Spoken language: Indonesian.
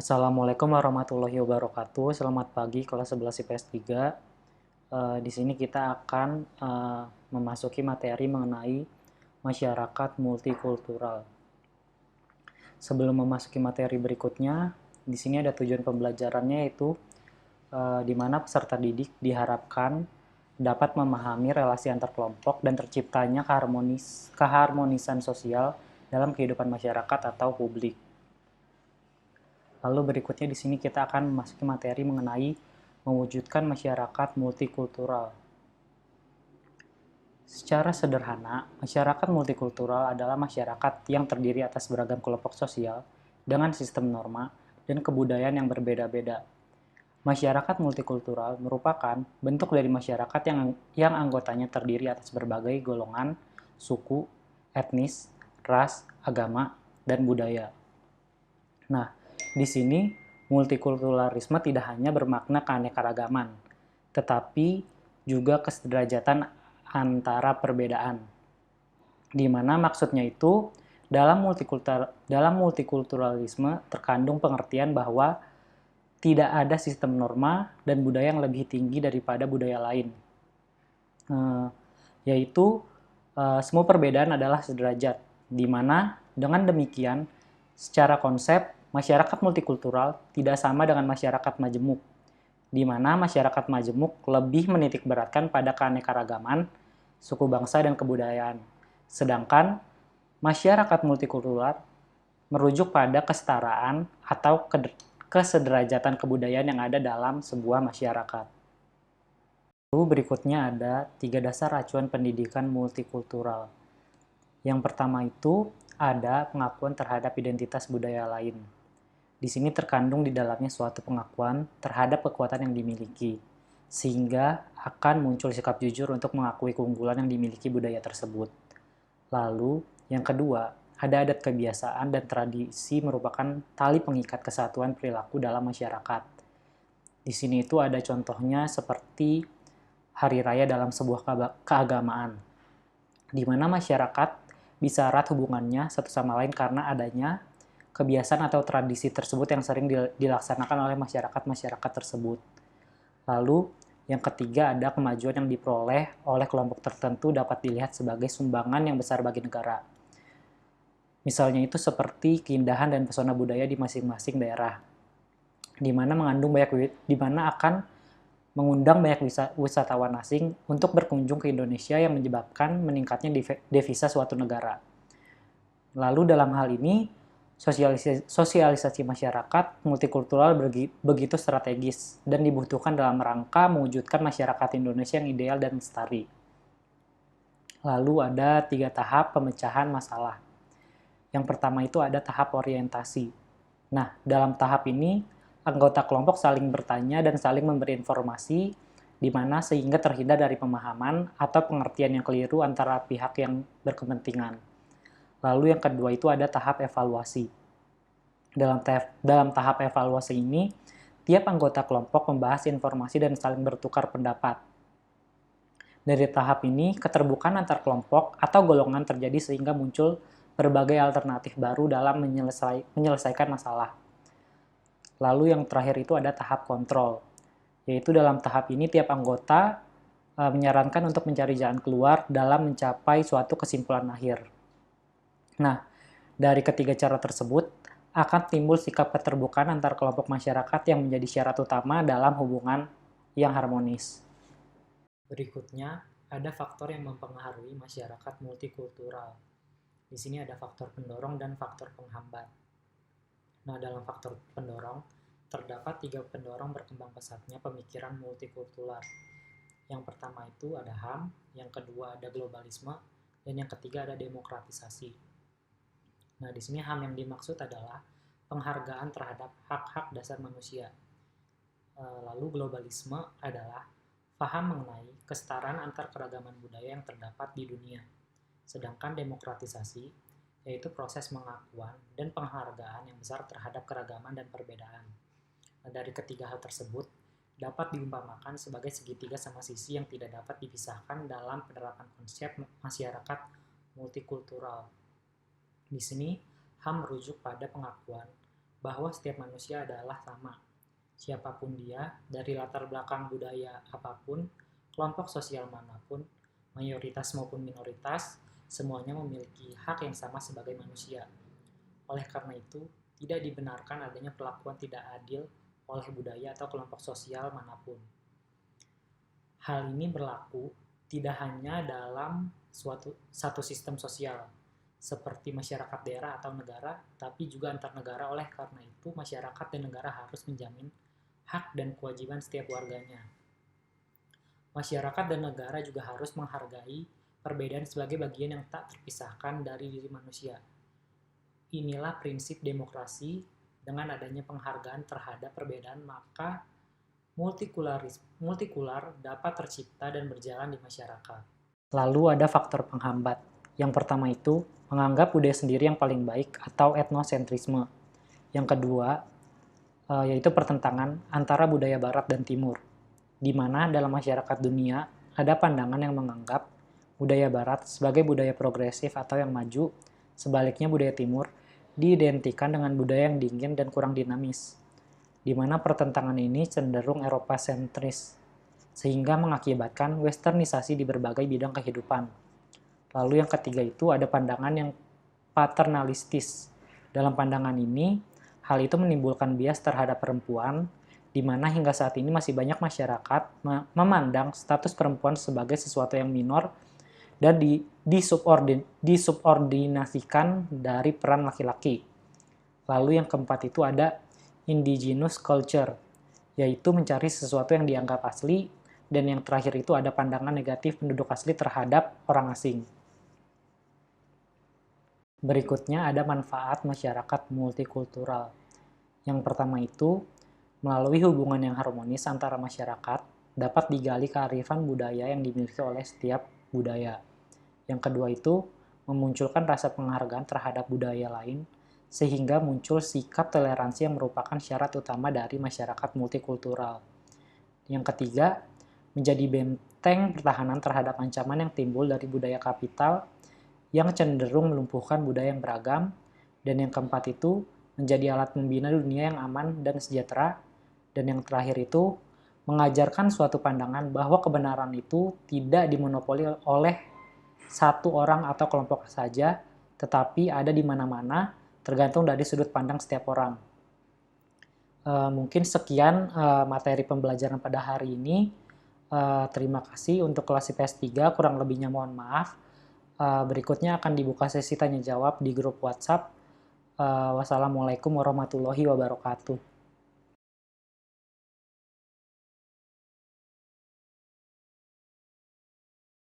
Assalamualaikum warahmatullahi wabarakatuh. Selamat pagi kelas 11 IPS 3. Di sini kita akan memasuki materi mengenai masyarakat multikultural. Sebelum memasuki materi berikutnya, di sini ada tujuan pembelajarannya yaitu di mana peserta didik diharapkan dapat memahami relasi antar kelompok dan terciptanya keharmonisan sosial dalam kehidupan masyarakat atau publik. Lalu berikutnya di sini kita akan memasuki materi mengenai mewujudkan masyarakat multikultural. Secara sederhana, masyarakat multikultural adalah masyarakat yang terdiri atas beragam kelompok sosial dengan sistem norma dan kebudayaan yang berbeda-beda. Masyarakat multikultural merupakan bentuk dari masyarakat yang anggotanya terdiri atas berbagai golongan, suku, etnis, ras, agama, dan budaya. Nah, di sini multikulturalisme tidak hanya bermakna keanekaragaman, tetapi juga kesederajatan antara perbedaan. Di mana maksudnya itu dalam multikulturalisme terkandung pengertian bahwa tidak ada sistem norma dan budaya yang lebih tinggi daripada budaya lain. Yaitu semua perbedaan adalah sederajat, di mana dengan demikian secara konsep masyarakat multikultural tidak sama dengan masyarakat majemuk, di mana masyarakat majemuk lebih menitikberatkan pada keanekaragaman, suku bangsa, dan kebudayaan. Sedangkan masyarakat multikultural merujuk pada kesetaraan atau kesederajatan kebudayaan yang ada dalam sebuah masyarakat. Lalu berikutnya ada 3 dasar acuan pendidikan multikultural. Yang pertama itu ada pengakuan terhadap identitas budaya lain. Di sini terkandung di dalamnya suatu pengakuan terhadap kekuatan yang dimiliki, sehingga akan muncul sikap jujur untuk mengakui keunggulan yang dimiliki budaya tersebut. Lalu, yang kedua, ada adat kebiasaan dan tradisi merupakan tali pengikat kesatuan perilaku dalam masyarakat. Di sini itu ada contohnya seperti hari raya dalam sebuah keagamaan, di mana masyarakat bisa erat hubungannya satu sama lain karena adanya kebiasaan atau tradisi tersebut yang sering dilaksanakan oleh masyarakat tersebut. Lalu, yang ketiga ada kemajuan yang diperoleh oleh kelompok tertentu dapat dilihat sebagai sumbangan yang besar bagi negara. Misalnya itu seperti keindahan dan pesona budaya di masing-masing daerah, di mana akan mengundang banyak wisatawan asing untuk berkunjung ke Indonesia yang menyebabkan meningkatnya devisa suatu negara. Lalu dalam hal ini, sosialisasi masyarakat multikultural begitu strategis dan dibutuhkan dalam rangka mewujudkan masyarakat Indonesia yang ideal dan lestari. Lalu ada 3 tahap pemecahan masalah. Yang pertama itu ada tahap orientasi. Nah, dalam tahap ini, anggota kelompok saling bertanya dan saling memberi informasi di mana sehingga terhindar dari pemahaman atau pengertian yang keliru antara pihak yang berkepentingan. Lalu yang kedua itu ada tahap evaluasi. Dalam tahap evaluasi ini, tiap anggota kelompok membahas informasi dan saling bertukar pendapat. Dari tahap ini, keterbukaan antar kelompok atau golongan terjadi sehingga muncul berbagai alternatif baru dalam menyelesaikan masalah. Lalu yang terakhir itu ada tahap kontrol, yaitu dalam tahap ini tiap anggota menyarankan untuk mencari jalan keluar dalam mencapai suatu kesimpulan akhir. Nah, dari ketiga cara tersebut akan timbul sikap keterbukaan antar kelompok masyarakat yang menjadi syarat utama dalam hubungan yang harmonis. Berikutnya, ada faktor yang mempengaruhi masyarakat multikultural. Di sini ada faktor pendorong dan faktor penghambat. Nah, dalam faktor pendorong, terdapat 3 pendorong berkembang pesatnya pemikiran multikultural. Yang pertama itu ada HAM, yang kedua ada globalisme, dan yang ketiga ada demokratisasi. Nah, di sini HAM yang dimaksud adalah penghargaan terhadap hak-hak dasar manusia. Lalu globalisme adalah paham mengenai kesetaraan antar keragaman budaya yang terdapat di dunia. Sedangkan demokratisasi yaitu proses pengakuan dan penghargaan yang besar terhadap keragaman dan perbedaan. Nah, dari ketiga hal tersebut dapat diumpamakan sebagai segitiga sama sisi yang tidak dapat dipisahkan dalam penerapan konsep masyarakat multikultural. Di sini, HAM merujuk pada pengakuan bahwa setiap manusia adalah sama. Siapapun dia, dari latar belakang budaya apapun, kelompok sosial manapun, mayoritas maupun minoritas, semuanya memiliki hak yang sama sebagai manusia. Oleh karena itu, tidak dibenarkan adanya perlakuan tidak adil oleh budaya atau kelompok sosial manapun. Hal ini berlaku tidak hanya dalam satu sistem sosial, seperti masyarakat daerah atau negara, tapi juga antar negara. Oleh karena itu, masyarakat dan negara harus menjamin hak dan kewajiban setiap warganya. Masyarakat dan negara juga harus menghargai perbedaan sebagai bagian yang tak terpisahkan dari diri manusia. Inilah prinsip demokrasi. Dengan adanya penghargaan terhadap perbedaan, maka multikular dapat tercipta dan berjalan di masyarakat. Lalu ada faktor penghambat. Yang pertama itu, menganggap budaya sendiri yang paling baik atau etnosentrisme. Yang kedua, yaitu pertentangan antara budaya barat dan timur, di mana dalam masyarakat dunia ada pandangan yang menganggap budaya barat sebagai budaya progresif atau yang maju, sebaliknya budaya timur diidentikan dengan budaya yang dingin dan kurang dinamis, di mana pertentangan ini cenderung Eropa sentris, sehingga mengakibatkan westernisasi di berbagai bidang kehidupan. Lalu yang ketiga itu ada pandangan yang paternalistis. Dalam pandangan ini, hal itu menimbulkan bias terhadap perempuan, di mana hingga saat ini masih banyak masyarakat memandang status perempuan sebagai sesuatu yang minor dan disubordinasikan dari peran laki-laki. Lalu yang keempat itu ada indigenous culture, yaitu mencari sesuatu yang dianggap asli, dan yang terakhir itu ada pandangan negatif penduduk asli terhadap orang asing. Berikutnya ada manfaat masyarakat multikultural. Yang pertama itu, melalui hubungan yang harmonis antara masyarakat, dapat digali kearifan budaya yang dimiliki oleh setiap budaya. Yang kedua itu, memunculkan rasa penghargaan terhadap budaya lain, sehingga muncul sikap toleransi yang merupakan syarat utama dari masyarakat multikultural. Yang ketiga, menjadi benteng pertahanan terhadap ancaman yang timbul dari budaya kapital yang cenderung melumpuhkan budaya yang beragam. Dan yang keempat itu, menjadi alat membina dunia yang aman dan sejahtera. Dan yang terakhir itu, mengajarkan suatu pandangan bahwa kebenaran itu tidak dimonopoli oleh satu orang atau kelompok saja, tetapi ada di mana-mana, tergantung dari sudut pandang setiap orang. Mungkin sekian materi pembelajaran pada hari ini. Terima kasih untuk kelas IPS 3, kurang lebihnya mohon maaf. Berikutnya akan dibuka sesi tanya-jawab di grup WhatsApp. Wassalamualaikum warahmatullahi wabarakatuh.